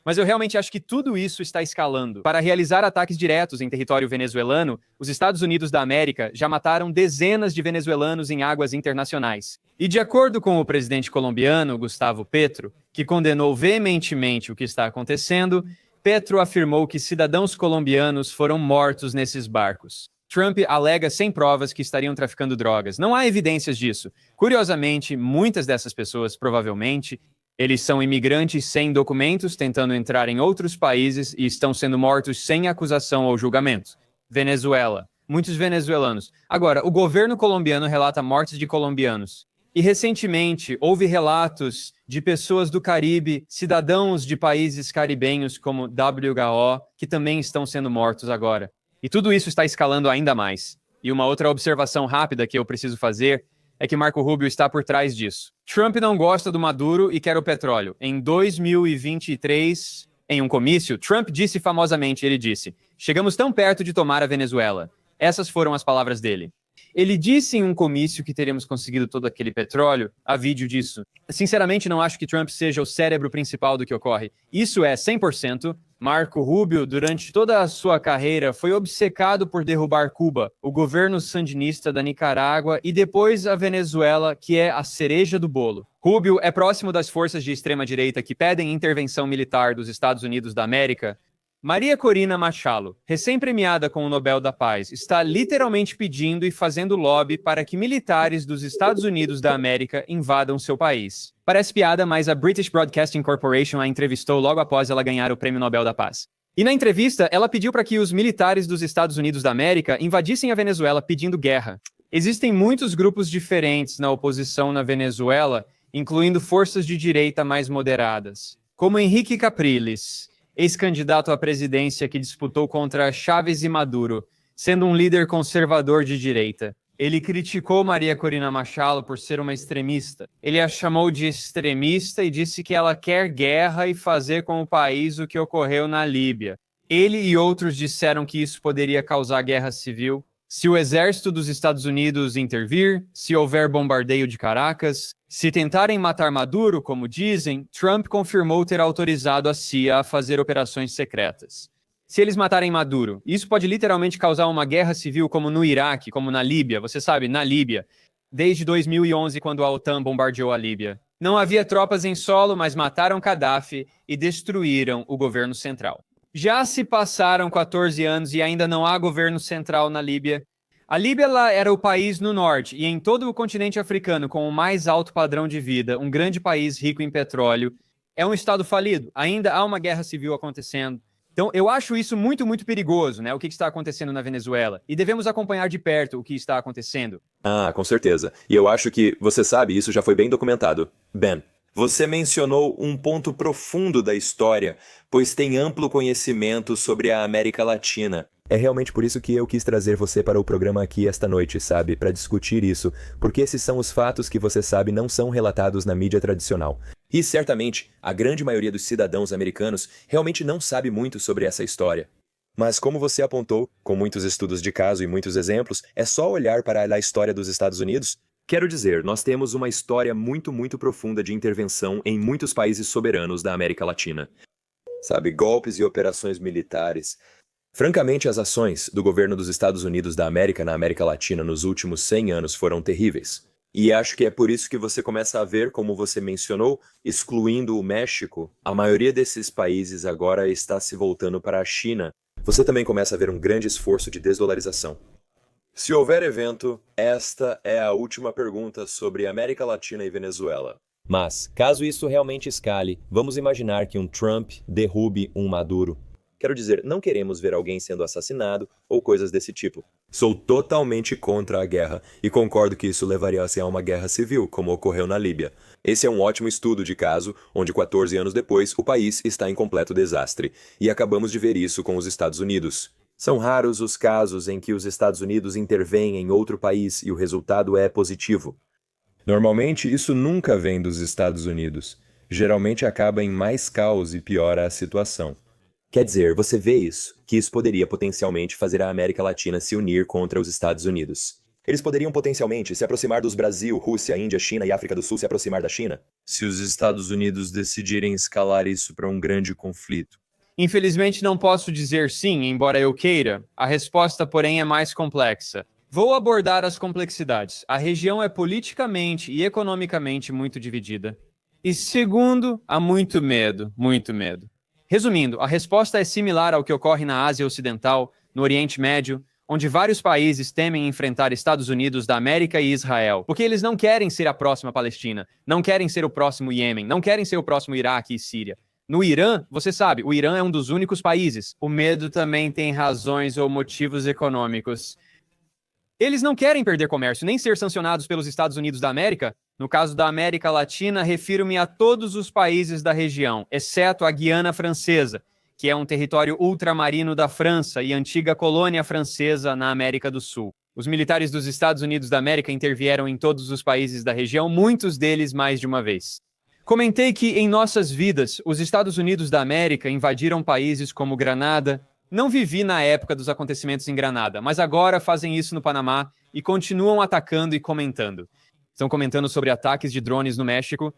Mas eu realmente acho que tudo isso está escalando. Para realizar ataques diretos em território venezuelano, os Estados Unidos da América já mataram dezenas de venezuelanos em águas internacionais. E de acordo com o presidente colombiano, Gustavo Petro, que condenou veementemente o que está acontecendo, Petro afirmou que cidadãos colombianos foram mortos nesses barcos. Trump alega sem provas que estariam traficando drogas. Não há evidências disso. Curiosamente, muitas dessas pessoas, provavelmente, eles são imigrantes sem documentos, tentando entrar em outros países e estão sendo mortos sem acusação ou julgamento. Venezuela. Muitos venezuelanos. Agora, o governo colombiano relata mortes de colombianos. E recentemente, houve relatos de pessoas do Caribe, cidadãos de países caribenhos como WHO, que também estão sendo mortos agora. E tudo isso está escalando ainda mais. E uma outra observação rápida que eu preciso fazer é que Marco Rubio está por trás disso. Trump não gosta do Maduro e quer o petróleo. Em 2023, em um comício, Trump disse famosamente, ele disse, chegamos tão perto de tomar a Venezuela. Essas foram as palavras dele. Ele disse em um comício que teríamos conseguido todo aquele petróleo, há vídeo disso. Sinceramente, não acho que Trump seja o cérebro principal do que ocorre. Isso é 100%. Marco Rubio, durante toda a sua carreira, foi obcecado por derrubar Cuba, o governo sandinista da Nicarágua e depois a Venezuela, que é a cereja do bolo. Rubio é próximo das forças de extrema-direita que pedem intervenção militar dos Estados Unidos da América. Maria Corina Machado, recém-premiada com o Nobel da Paz, está literalmente pedindo e fazendo lobby para que militares dos Estados Unidos da América invadam seu país. Parece piada, mas a British Broadcasting Corporation a entrevistou logo após ela ganhar o Prêmio Nobel da Paz. E na entrevista, ela pediu para que os militares dos Estados Unidos da América invadissem a Venezuela pedindo guerra. Existem muitos grupos diferentes na oposição na Venezuela, incluindo forças de direita mais moderadas, como Henrique Capriles, ex-candidato à presidência que disputou contra Chávez e Maduro, sendo um líder conservador de direita. Ele criticou Maria Corina Machado por ser uma extremista. Ele a chamou de extremista e disse que ela quer guerra e fazer com o país o que ocorreu na Líbia. Ele e outros disseram que isso poderia causar guerra civil. Se o exército dos Estados Unidos intervir, se houver bombardeio de Caracas, se tentarem matar Maduro, como dizem, Trump confirmou ter autorizado a CIA a fazer operações secretas. Se eles matarem Maduro, isso pode literalmente causar uma guerra civil como no Iraque, como na Líbia, você sabe, na Líbia, desde 2011, quando a OTAN bombardeou a Líbia. Não havia tropas em solo, mas mataram Gaddafi e destruíram o governo central. Já se passaram 14 anos e ainda não há governo central na Líbia. A Líbia era o país no norte e em todo o continente africano com o mais alto padrão de vida, um grande país rico em petróleo. É um estado falido, ainda há uma guerra civil acontecendo. Então, eu acho isso muito, muito perigoso, né? O que está acontecendo na Venezuela. E devemos acompanhar de perto o que está acontecendo. Ah, com certeza. E eu acho que, você sabe, isso já foi bem documentado. Ben, você mencionou um ponto profundo da história, pois tem amplo conhecimento sobre a América Latina. É realmente por isso que eu quis trazer você para o programa aqui esta noite, sabe? Para discutir isso, porque esses são os fatos que você sabe não são relatados na mídia tradicional. E certamente, a grande maioria dos cidadãos americanos realmente não sabe muito sobre essa história. Mas como você apontou, com muitos estudos de caso e muitos exemplos, é só olhar para a história dos Estados Unidos. Quero dizer, nós temos uma história muito, muito profunda de intervenção em muitos países soberanos da América Latina. Sabe, golpes e operações militares. Francamente, as ações do governo dos Estados Unidos da América na América Latina nos últimos 100 anos foram terríveis. E acho que é por isso que você começa a ver, como você mencionou, excluindo o México, a maioria desses países agora está se voltando para a China. Você também começa a ver um grande esforço de desdolarização. Se houver evento, esta é a última pergunta sobre América Latina e Venezuela. Mas, caso isso realmente escale, vamos imaginar que um Trump derrube um Maduro. Quero dizer, não queremos ver alguém sendo assassinado ou coisas desse tipo. Sou totalmente contra a guerra e concordo que isso levaria-se a uma guerra civil, como ocorreu na Líbia. Esse é um ótimo estudo de caso, onde 14 anos depois o país está em completo desastre. E acabamos de ver isso com os Estados Unidos. São raros os casos em que os Estados Unidos intervêm em outro país e o resultado é positivo. Normalmente, isso nunca vem dos Estados Unidos. Geralmente acaba em mais caos e piora a situação. Quer dizer, você vê isso, que isso poderia potencialmente fazer a América Latina se unir contra os Estados Unidos. Eles poderiam potencialmente se aproximar dos Brasil, Rússia, Índia, China e África do Sul se aproximar da China? Se os Estados Unidos decidirem escalar isso para um grande conflito. Infelizmente não posso dizer sim, embora eu queira. A resposta, porém, é mais complexa. Vou abordar as complexidades. A região é politicamente e economicamente muito dividida. E segundo, há muito medo, muito medo. Resumindo, a resposta é similar ao que ocorre na Ásia Ocidental, no Oriente Médio, onde vários países temem enfrentar Estados Unidos da América e Israel, porque eles não querem ser a próxima Palestina, não querem ser o próximo Iêmen, não querem ser o próximo Iraque e Síria. No Irã, você sabe, o Irã é um dos únicos países. O medo também tem razões ou motivos econômicos. Eles não querem perder comércio, nem ser sancionados pelos Estados Unidos da América. No caso da América Latina, refiro-me a todos os países da região, exceto a Guiana Francesa, que é um território ultramarino da França e antiga colônia francesa na América do Sul. Os militares dos Estados Unidos da América intervieram em todos os países da região, muitos deles mais de uma vez. Comentei que, em nossas vidas, os Estados Unidos da América invadiram países como Granada. Não vivi na época dos acontecimentos em Granada, mas agora fazem isso no Panamá e continuam atacando e comentando. Estão comentando sobre ataques de drones no México.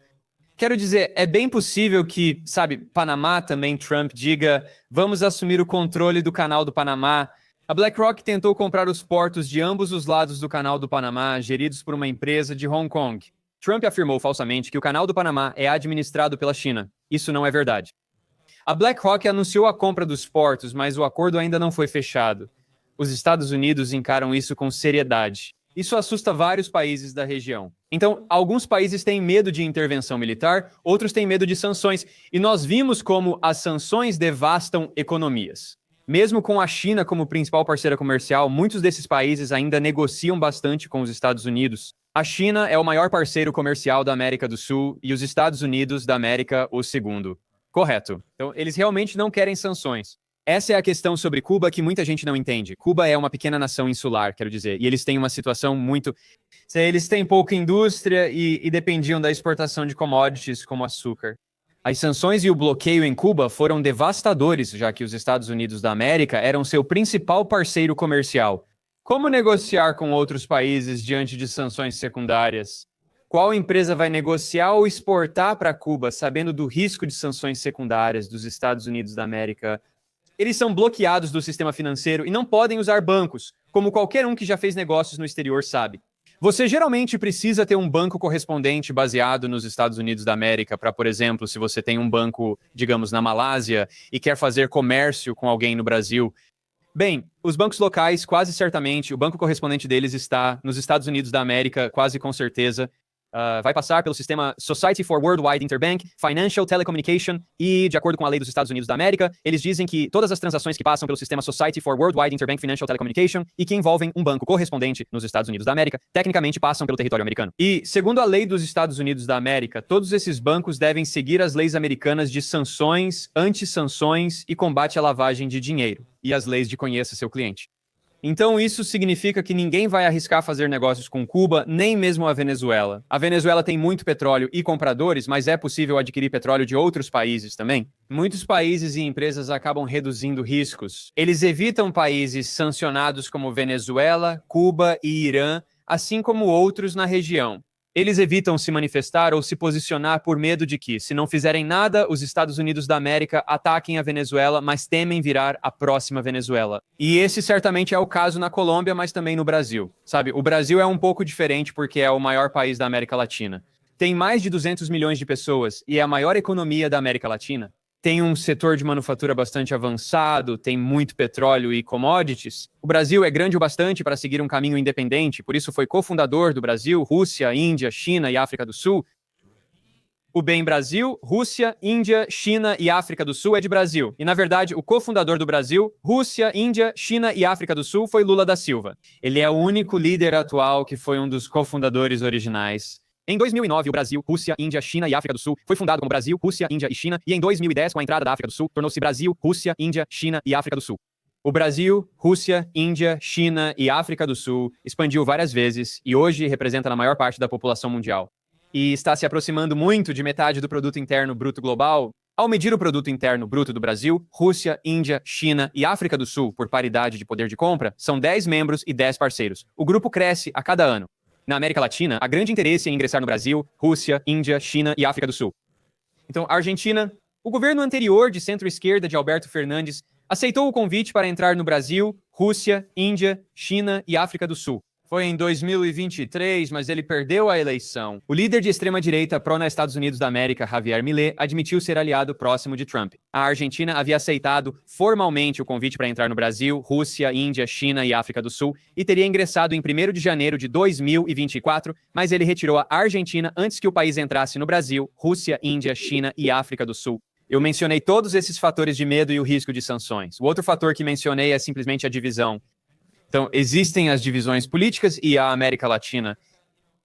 Quero dizer, é bem possível que, sabe, Panamá também, Trump diga, vamos assumir o controle do canal do Panamá. A BlackRock tentou comprar os portos de ambos os lados do canal do Panamá, geridos por uma empresa de Hong Kong. Trump afirmou falsamente que o canal do Panamá é administrado pela China. Isso não é verdade. A BlackRock anunciou a compra dos portos, mas o acordo ainda não foi fechado. Os Estados Unidos encaram isso com seriedade. Isso assusta vários países da região. Então, alguns países têm medo de intervenção militar, outros têm medo de sanções. E nós vimos como as sanções devastam economias. Mesmo com a China como principal parceira comercial, muitos desses países ainda negociam bastante com os Estados Unidos. A China é o maior parceiro comercial da América do Sul e os Estados Unidos da América o segundo. Correto. Então, eles realmente não querem sanções. Essa é a questão sobre Cuba que muita gente não entende. Cuba é uma pequena nação insular, quero dizer, e eles têm uma situação muito... Eles têm pouca indústria e dependiam da exportação de commodities como açúcar. As sanções e o bloqueio em Cuba foram devastadores, já que os Estados Unidos da América eram seu principal parceiro comercial. Como negociar com outros países diante de sanções secundárias? Qual empresa vai negociar ou exportar para Cuba, sabendo do risco de sanções secundárias dos Estados Unidos da América? Eles são bloqueados do sistema financeiro e não podem usar bancos, como qualquer um que já fez negócios no exterior sabe. Você geralmente precisa ter um banco correspondente baseado nos Estados Unidos da América para, por exemplo, se você tem um banco, digamos, na Malásia e quer fazer comércio com alguém no Brasil. Bem, os bancos locais, quase certamente, o banco correspondente deles está nos Estados Unidos da América, quase com certeza. Vai passar pelo sistema Society for Worldwide Interbank Financial Telecommunication e, de acordo com a lei dos Estados Unidos da América, eles dizem que todas as transações que passam pelo sistema Society for Worldwide Interbank Financial Telecommunication e que envolvem um banco correspondente nos Estados Unidos da América, tecnicamente passam pelo território americano. E, segundo a lei dos Estados Unidos da América, todos esses bancos devem seguir as leis americanas de sanções, anti-sanções e combate à lavagem de dinheiro, e as leis de conheça seu cliente. Então isso significa que ninguém vai arriscar fazer negócios com Cuba, nem mesmo a Venezuela. A Venezuela tem muito petróleo e compradores, mas é possível adquirir petróleo de outros países também. Muitos países e empresas acabam reduzindo riscos. Eles evitam países sancionados como Venezuela, Cuba e Irã, assim como outros na região. Eles evitam se manifestar ou se posicionar por medo de que, se não fizerem nada, os Estados Unidos da América ataquem a Venezuela, mas temem virar a próxima Venezuela. E esse certamente é o caso na Colômbia, mas também no Brasil. Sabe, o Brasil é um pouco diferente porque é o maior país da América Latina. Tem mais de 200 milhões de pessoas e é a maior economia da América Latina. Tem um setor de manufatura bastante avançado, tem muito petróleo e commodities. O Brasil é grande o bastante para seguir um caminho independente, por isso foi cofundador do Brasil, Rússia, Índia, China e África do Sul. O bem Brasil, Rússia, Índia, China e África do Sul é de Brasil. E, na verdade, o cofundador do Brasil, Rússia, Índia, China e África do Sul foi Lula da Silva. Ele é o único líder atual que foi um dos cofundadores originais. Em 2009, o Brasil, Rússia, Índia, China e África do Sul foi fundado como Brasil, Rússia, Índia e China, e em 2010, com a entrada da África do Sul, tornou-se Brasil, Rússia, Índia, China e África do Sul. O Brasil, Rússia, Índia, China e África do Sul expandiu várias vezes e hoje representa a maior parte da população mundial. E está se aproximando muito de metade do produto interno bruto global. Ao medir o produto interno bruto do Brasil, Rússia, Índia, China e África do Sul, por paridade de poder de compra, são 10 membros e 10 parceiros. O grupo cresce a cada ano. Na América Latina, há grande interesse em ingressar no Brasil, Rússia, Índia, China e África do Sul. Então, a Argentina, o governo anterior de centro-esquerda de Alberto Fernandes aceitou o convite para entrar no Brasil, Rússia, Índia, China e África do Sul. Foi em 2023, mas ele perdeu a eleição. O líder de extrema-direita pró-Estados Unidos da América, Javier Milei, admitiu ser aliado próximo de Trump. A Argentina havia aceitado formalmente o convite para entrar no Brasil, Rússia, Índia, China e África do Sul e teria ingressado em 1º de janeiro de 2024, mas ele retirou a Argentina antes que o país entrasse no Brasil, Rússia, Índia, China e África do Sul. Eu mencionei todos esses fatores de medo e o risco de sanções. O outro fator que mencionei é simplesmente a divisão. Então, existem as divisões políticas e a América Latina.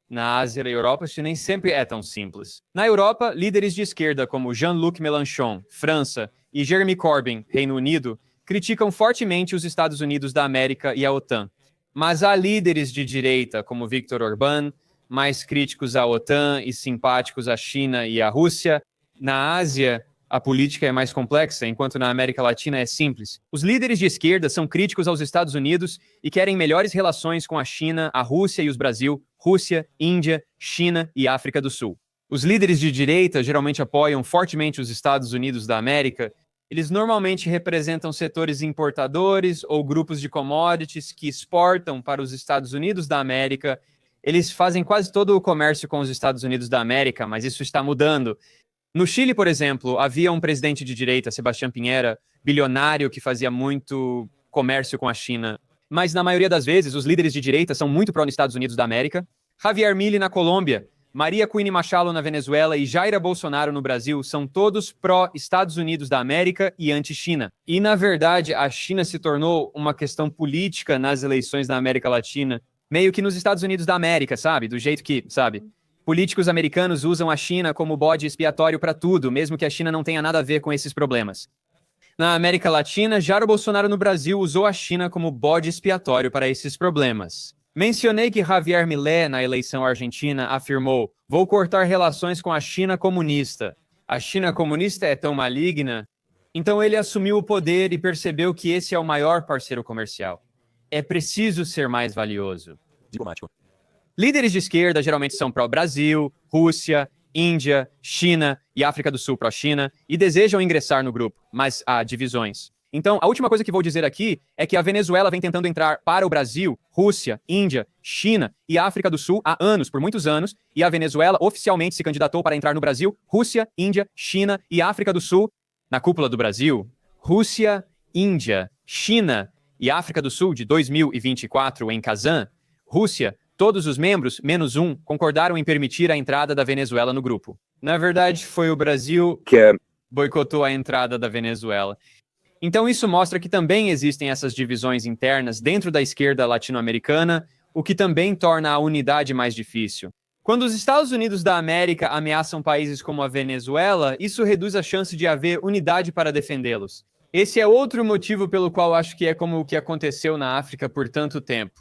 Na Ásia e Europa, isso nem sempre é tão simples. Na Europa, líderes de esquerda como Jean-Luc Mélenchon, França, e Jeremy Corbyn, Reino Unido, criticam fortemente os Estados Unidos da América e a OTAN. Mas há líderes de direita como Viktor Orbán, mais críticos à OTAN e simpáticos à China e à Rússia. Na Ásia, a política é mais complexa, enquanto na América Latina é simples. Os líderes de esquerda são críticos aos Estados Unidos e querem melhores relações com a China, a Rússia e os Brasil, Rússia, Índia, China e África do Sul. Os líderes de direita geralmente apoiam fortemente os Estados Unidos da América. Eles normalmente representam setores importadores ou grupos de commodities que exportam para os Estados Unidos da América. Eles fazem quase todo o comércio com os Estados Unidos da América, mas isso está mudando. No Chile, por exemplo, havia um presidente de direita, Sebastián Piñera, bilionário que fazia muito comércio com a China. Mas, na maioria das vezes, os líderes de direita são muito pró-Estados Unidos da América. Javier Milei na Colômbia, Maria Corina Machado na Venezuela e Jair Bolsonaro no Brasil são todos pró-Estados Unidos da América e anti-China. E, na verdade, a China se tornou uma questão política nas eleições na América Latina, meio que nos Estados Unidos da América, sabe? Do jeito que, sabe? Políticos americanos usam a China como bode expiatório para tudo, mesmo que a China não tenha nada a ver com esses problemas. Na América Latina, Jair Bolsonaro no Brasil usou a China como bode expiatório para esses problemas. Mencionei que Javier Milei, na eleição argentina, afirmou: "Vou cortar relações com a China comunista. A China comunista é tão maligna." Então ele assumiu o poder e percebeu que esse é o maior parceiro comercial. É preciso ser mais valioso. Diplomático. Líderes de esquerda geralmente são pró-Brasil, Rússia, Índia, China e África do Sul pró-China e desejam ingressar no grupo, mas há divisões. Então, a última coisa que vou dizer aqui é que a Venezuela vem tentando entrar para o Brasil, Rússia, Índia, China e África do Sul há anos, por muitos anos, e a Venezuela oficialmente se candidatou para entrar no Brasil, Rússia, Índia, China e África do Sul. Na cúpula do Brasil, Rússia, Índia, China e África do Sul de 2024 em Kazan, Rússia, todos os membros, menos um, concordaram em permitir a entrada da Venezuela no grupo. Na verdade, foi o Brasil que boicotou a entrada da Venezuela. Então isso mostra que também existem essas divisões internas dentro da esquerda latino-americana, o que também torna a unidade mais difícil. Quando os Estados Unidos da América ameaçam países como a Venezuela, isso reduz a chance de haver unidade para defendê-los. Esse é outro motivo pelo qual acho que é como o que aconteceu na África por tanto tempo.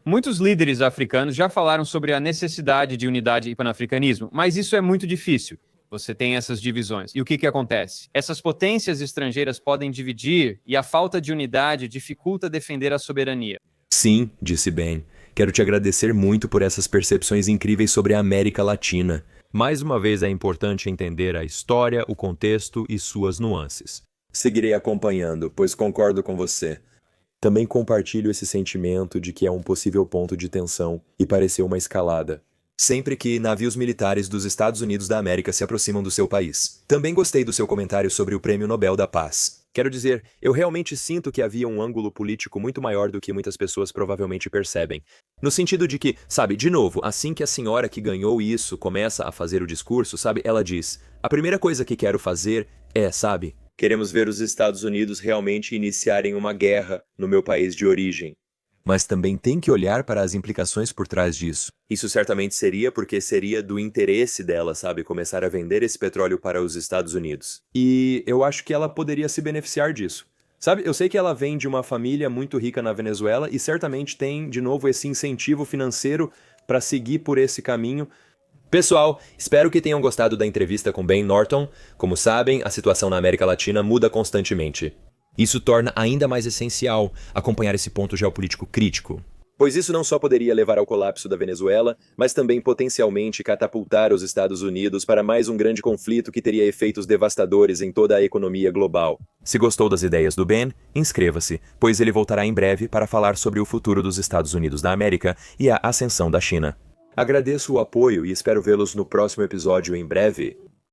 Muitos líderes africanos já falaram sobre a necessidade de unidade e panafricanismo, mas isso é muito difícil. Você tem essas divisões. E o que acontece? Essas potências estrangeiras podem dividir e a falta de unidade dificulta defender a soberania. Sim, disse Ben. Quero te agradecer muito por essas percepções incríveis sobre a América Latina. Mais uma vez é importante entender a história, o contexto e suas nuances. Seguirei acompanhando, pois concordo com você. Também compartilho esse sentimento de que é um possível ponto de tensão e pareceu uma escalada. Sempre que navios militares dos Estados Unidos da América se aproximam do seu país. Também gostei do seu comentário sobre o Prêmio Nobel da Paz. Quero dizer, eu realmente sinto que havia um ângulo político muito maior do que muitas pessoas provavelmente percebem. No sentido de que, sabe, de novo, assim que a senhora que ganhou isso começa a fazer o discurso, sabe, ela diz, a primeira coisa que quero fazer é, sabe, queremos ver os Estados Unidos realmente iniciarem uma guerra no meu país de origem. Mas também tem que olhar para as implicações por trás disso. Isso certamente seria porque seria do interesse dela, sabe, começar a vender esse petróleo para os Estados Unidos. E eu acho que ela poderia se beneficiar disso. Sabe, eu sei que ela vem de uma família muito rica na Venezuela e certamente tem, de novo, esse incentivo financeiro para seguir por esse caminho. Pessoal, espero que tenham gostado da entrevista com Ben Norton. Como sabem, a situação na América Latina muda constantemente. Isso torna ainda mais essencial acompanhar esse ponto geopolítico crítico. Pois isso não só poderia levar ao colapso da Venezuela, mas também potencialmente catapultar os Estados Unidos para mais um grande conflito que teria efeitos devastadores em toda a economia global. Se gostou das ideias do Ben, inscreva-se, pois ele voltará em breve para falar sobre o futuro dos Estados Unidos da América e a ascensão da China. Agradeço o apoio e espero vê-los no próximo episódio em breve.